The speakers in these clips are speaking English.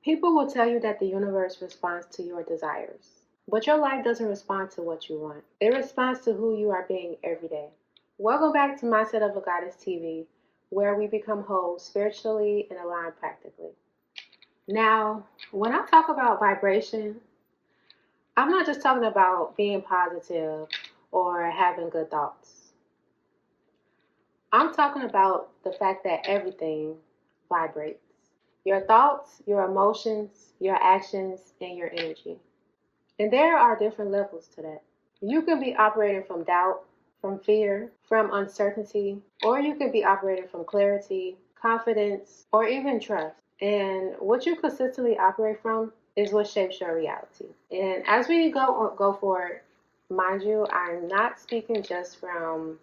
People will tell you that the universe responds to your desires, but your life doesn't respond to what you want. It responds to who you are being every day. Welcome back to Mindset of a Goddess TV, where we become whole spiritually and aligned practically. Now, when I talk about vibration, I'm not just talking about being positive or having good thoughts. I'm talking about the fact that everything vibrates. Your thoughts, your emotions, your actions, and your energy. And there are different levels to that. You can be operating from doubt, from fear, from uncertainty, or you can be operating from clarity, confidence, or even trust. And what you consistently operate from is what shapes your reality. And as we go forward, mind you, I'm not speaking just from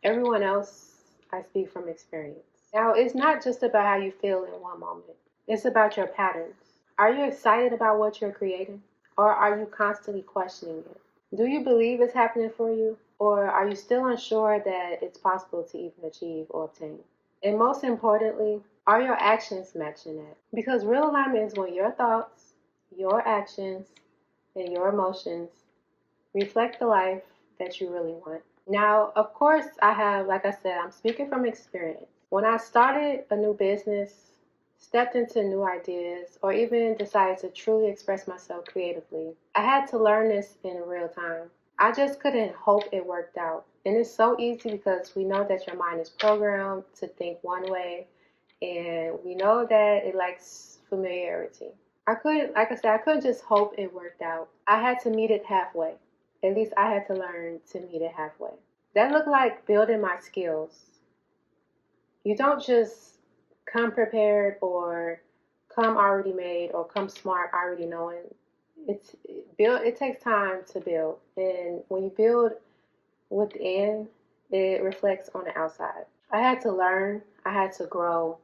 everyone else, I speak from experience. Now, it's not just about how you feel in one moment, it's about your patterns. Are you excited about what you're creating? Or are you constantly questioning it? Do you believe it's happening for you? Or are you still unsure that it's possible to even achieve or obtain? And most importantly, are your actions matching that? Because real alignment is when your thoughts, your actions, and your emotions reflect the life that you really want. Now, of course, like I said, I'm speaking from experience. When I started a new business, stepped into new ideas, or even decided to truly express myself creatively, I had to learn this in real time. I just couldn't hope it worked out. And it's so easy because we know that your mind is programmed to think one way, and we know that it likes familiarity. Like I said, I couldn't just hope it worked out. I had to meet it halfway. At least I had to learn to meet it halfway. That looked like building my skills. You don't just come prepared or come already made or come smart already knowing. It takes time to build. And when you build within, it reflects on the outside. I had to learn, I had to grow,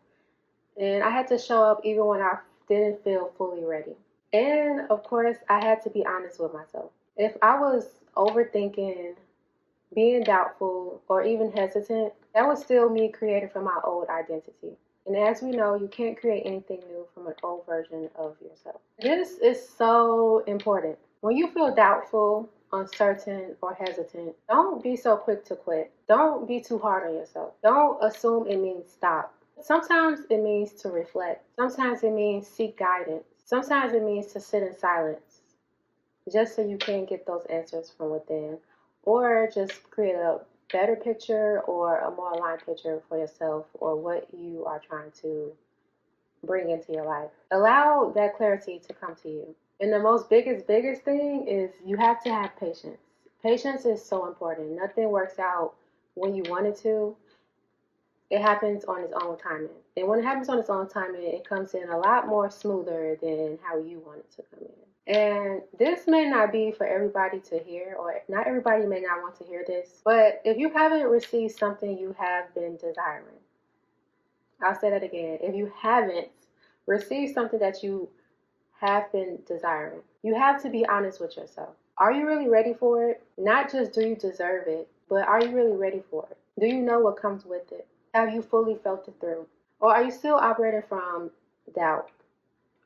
and I had to show up even when I didn't feel fully ready. And of course, I had to be honest with myself. If I was overthinking, being doubtful, or even hesitant, that was still me created from my old identity. And as we know, you can't create anything new from an old version of yourself. This is so important. When you feel doubtful, uncertain, or hesitant, don't be so quick to quit. Don't be too hard on yourself. Don't assume it means stop. Sometimes it means to reflect. Sometimes it means seek guidance. Sometimes it means to sit in silence just so you can get those answers from within, or just create a better picture or a more aligned picture for yourself or what you are trying to bring into your life. Allow that clarity to come to you. And the biggest thing is you have to have patience. Patience is so important. Nothing works out when you want it to. It happens on its own timing. And when it happens on its own timing, it comes in a lot more smoother than how you want it to come in. And this may not be for everybody to hear, or not everybody may not want to hear this, but if you haven't received something you have been desiring, I'll say that again. If you haven't received something that you have been desiring, you have to be honest with yourself. Are you really ready for it? Not just do you deserve it, but are you really ready for it? Do you know what comes with it? Have you fully felt it through? Or are you still operating from doubt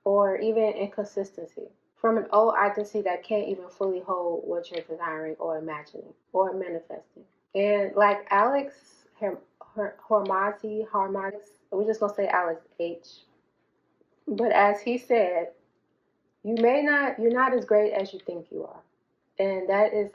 or even inconsistency? From an old identity that can't even fully hold what you're desiring or imagining or manifesting. And like Alex Hormozzi, we're just going to say Alex H. But as he said, you're not as great as you think you are. And that is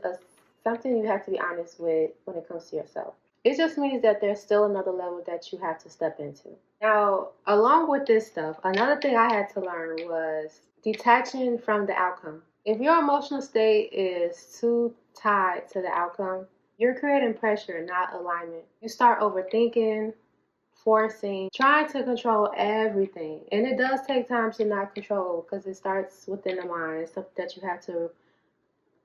something you have to be honest with when it comes to yourself. It just means that there's still another level that you have to step into. Now, along with this stuff, another thing I had to learn was detaching from the outcome. If your emotional state is too tied to the outcome, you're creating pressure, not alignment. You start overthinking, forcing, trying to control everything. And it does take time to not control because it starts within the mind. It's something that you have to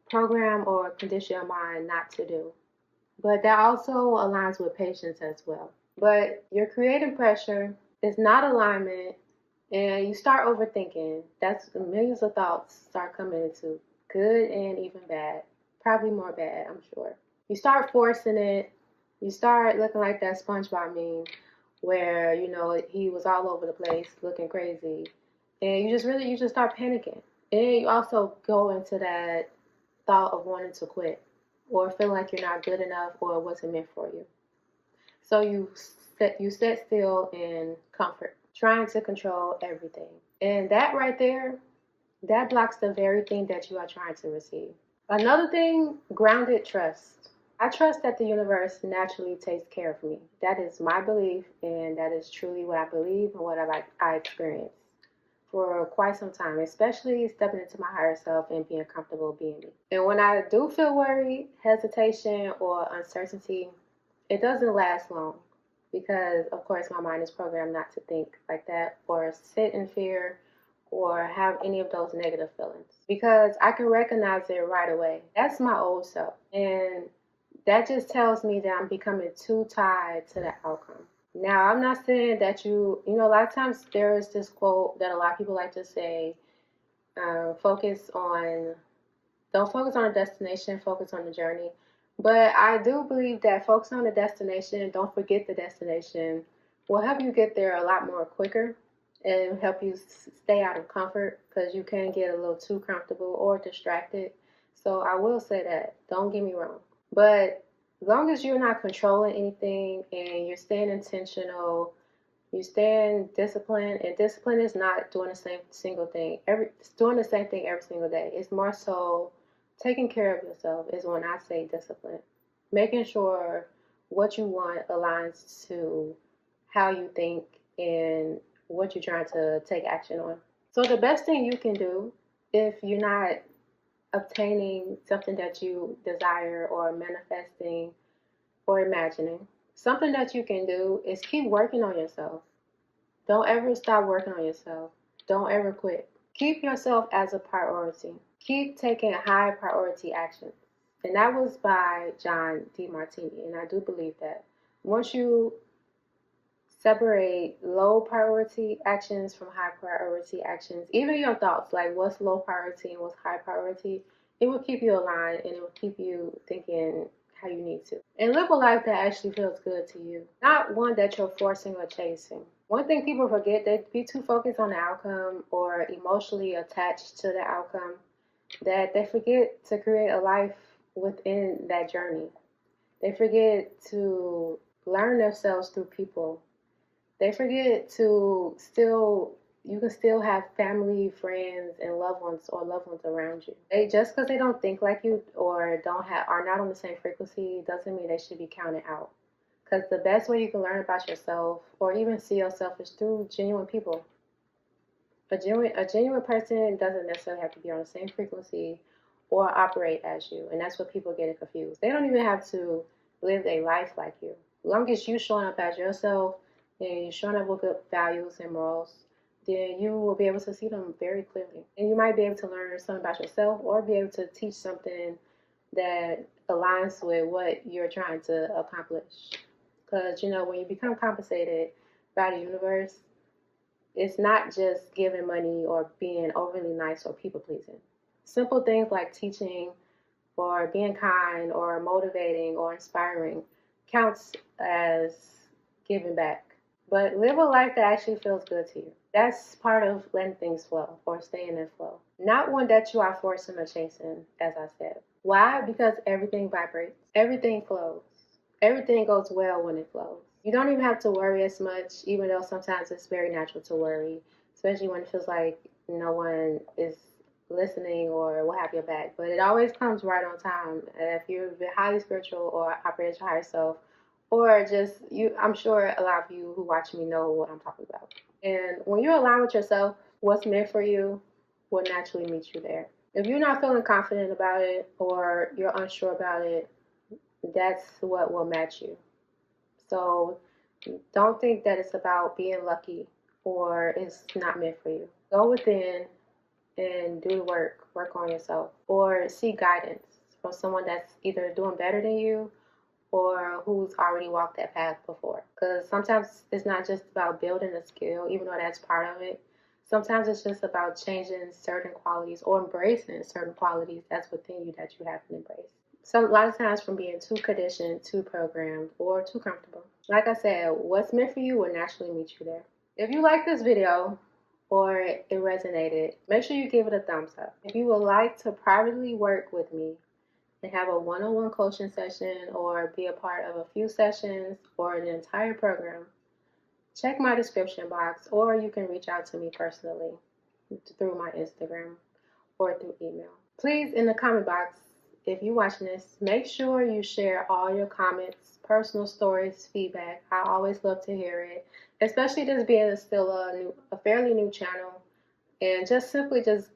program or condition your mind not to do. But that also aligns with patience as well. But you're creating pressure, it's not alignment, and you start overthinking. That's millions of thoughts start coming into good and even bad. Probably more bad, I'm sure. You start forcing it. You start looking like that SpongeBob meme where, he was all over the place looking crazy. And you just start panicking. And then you also go into that thought of wanting to quit or feeling like you're not good enough or it wasn't meant for you. So you sit still in comfort, trying to control everything. And that right there, that blocks the very thing that you are trying to receive. Another thing, grounded trust. I trust that the universe naturally takes care of me. That is my belief, and that is truly what I believe and what I experienced for quite some time, especially stepping into my higher self and being comfortable being me. And when I do feel worry, hesitation, or uncertainty, it doesn't last long because, of course, my mind is programmed not to think like that or sit in fear or have any of those negative feelings because I can recognize it right away. That's my old self. And that just tells me that I'm becoming too tied to the outcome. Now, I'm not saying that a lot of times there is this quote that a lot of people like to say, focus on, don't focus on the destination, focus on the journey. But I do believe that focus on the destination, don't forget the destination, will help you get there a lot more quicker and help you stay out of comfort because you can get a little too comfortable or distracted. So I will say that, don't get me wrong. But as long as you're not controlling anything and you're staying intentional, you staying disciplined, and discipline is not doing the same single thing doing the same thing every single day. It's more so taking care of yourself is when I say discipline. Making sure what you want aligns to how you think and what you're trying to take action on. So the best thing you can do if you're not obtaining something that you desire or manifesting or imagining, something that you can do is keep working on yourself. Don't ever stop working on yourself. Don't ever quit. Keep yourself as a priority. Keep taking high priority actions. And that was by John D. Martini, and I do believe that. Once you separate low priority actions from high priority actions, even your thoughts, like what's low priority and what's high priority, it will keep you aligned and it will keep you thinking how you need to. And live a life that actually feels good to you, not one that you're forcing or chasing. One thing people forget, they be too focused on the outcome or emotionally attached to the outcome that they forget to create a life within that journey. They forget to learn themselves through people. They forget to you can still have family, friends, and loved ones around you. They just because they don't think like you or are not on the same frequency doesn't mean they should be counted out. Because the best way you can learn about yourself or even see yourself is through genuine people. A genuine person doesn't necessarily have to be on the same frequency or operate as you, and that's what people get confused. They don't even have to live a life like you. As long as you showing up as yourself and you're showing up with good values and morals, then you will be able to see them very clearly. And you might be able to learn something about yourself or be able to teach something that aligns with what you're trying to accomplish. Because, when you become compensated by the universe, it's not just giving money or being overly nice or people pleasing. Simple things like teaching or being kind or motivating or inspiring counts as giving back. But live a life that actually feels good to you. That's part of letting things flow or staying in flow. Not one that you are forcing or chasing, as I said. Why? Because everything vibrates. Everything flows. Everything goes well when it flows. You don't even have to worry as much, even though sometimes it's very natural to worry, especially when it feels like no one is listening or will have your back. But it always comes right on time. If you're highly spiritual or operate your higher self, or just you, I'm sure a lot of you who watch me know what I'm talking about. And when you align with yourself, what's meant for you will naturally meet you there. If you're not feeling confident about it or you're unsure about it, that's what will match you. So don't think that it's about being lucky or it's not meant for you. Go within and do the work on yourself, or seek guidance from someone that's either doing better than you or who's already walked that path before. Because sometimes it's not just about building a skill, even though that's part of it. Sometimes it's just about changing certain qualities or embracing certain qualities that's within you that you haven't embraced. So a lot of times from being too conditioned, too programmed, or too comfortable. Like I said, what's meant for you will naturally meet you there. If you like this video, or it resonated, make sure you give it a thumbs up. If you would like to privately work with me and have a one-on-one coaching session or be a part of a few sessions or an entire program, check my description box, or you can reach out to me personally through my Instagram or through email. Please, in the comment box, if you're watching this, make sure you share all your comments, personal stories, feedback. I always love to hear it, especially this being still a fairly new channel, and just simply just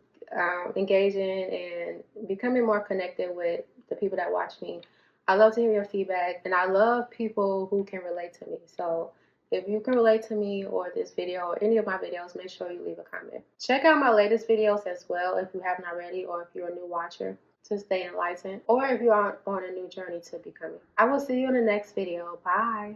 engaging and becoming more connected with the people that watch me. I love to hear your feedback, and I love people who can relate to me. So if you can relate to me or this video or any of my videos, make sure you leave a comment. Check out my latest videos as well if you haven't already, or if you're a new watcher, to stay enlightened, or if you're on a new journey to becoming. I will see you in the next video. Bye.